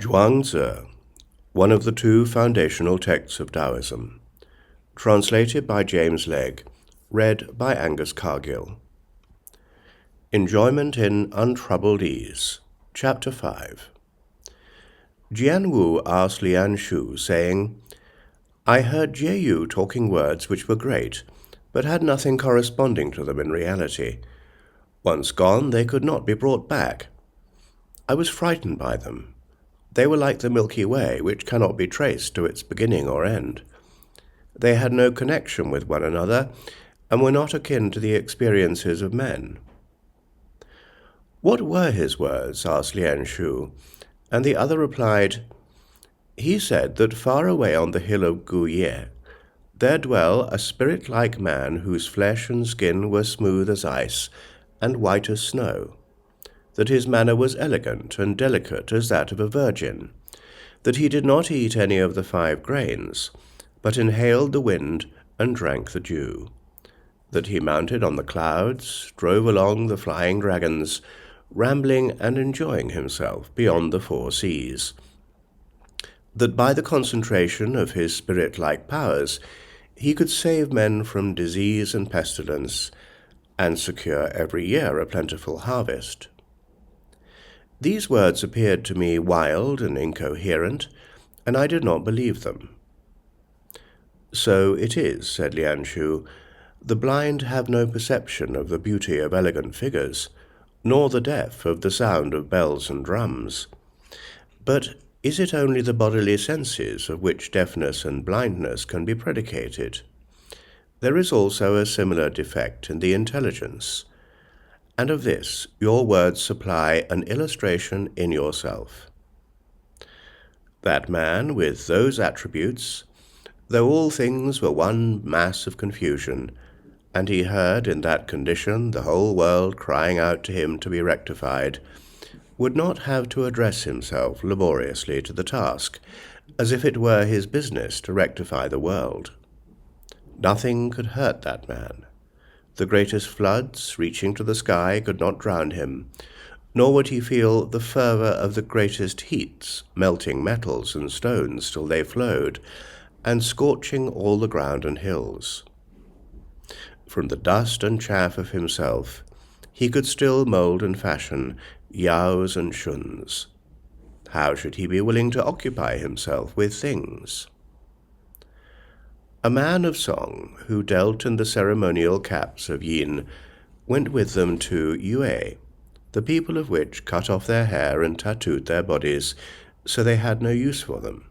Zhuang Zi, one of the two foundational texts of Taoism, translated by James Legge, read by Angus Cargill. Enjoyment in Untroubled Ease, Chapter 5. Jian Wu asked Lian Shu, saying, "I heard Jie Yu talking words which were great, but had nothing corresponding to them in reality. Once gone, they could not be brought back. I was frightened by them. They were like the Milky Way, which cannot be traced to its beginning or end. They had no connection with one another, and were not akin to the experiences of men." "What were his words?" asked Lian Shu, and the other replied, "He said that far away on the hill of Guye, there dwell a spirit-like man whose flesh and skin were smooth as ice and white as snow, that his manner was elegant and delicate as that of a virgin, that he did not eat any of the 5 grains, but inhaled the wind and drank the dew, that he mounted on the clouds, drove along the flying dragons, rambling and enjoying himself beyond the 4 seas, that by the concentration of his spirit-like powers he could save men from disease and pestilence, and secure every year a plentiful harvest." These words appeared to me wild and incoherent, and I did not believe them. "So it is," said Lian Shu, "the blind have no perception of the beauty of elegant figures, nor the deaf of the sound of bells and drums. But is it only the bodily senses of which deafness and blindness can be predicated? There is also a similar defect in the intelligence, and of this your words supply an illustration in yourself. That man with those attributes, though all things were one mass of confusion, and he heard in that condition the whole world crying out to him to be rectified, would not have to address himself laboriously to the task, as if it were his business to rectify the world. Nothing could hurt that man. The greatest floods reaching to the sky could not drown him, nor would he feel the fervor of the greatest heats, melting metals and stones till they flowed, and scorching all the ground and hills. From the dust and chaff of himself, he could still mold and fashion yaos and shuns. How should he be willing to occupy himself with things? A man of song, who dealt in the ceremonial caps of Yin, went with them to Yue, the people of which cut off their hair and tattooed their bodies, so they had no use for them.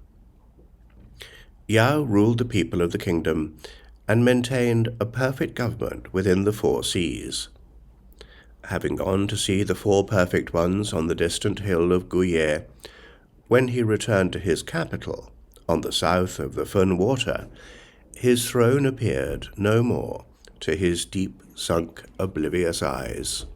Yao ruled the people of the kingdom, and maintained a perfect government within the 4 seas. Having gone to see the 4 perfect ones on the distant hill of Guye, when he returned to his capital, on the south of the Fun water, his throne appeared no more to his deep-sunk, oblivious eyes.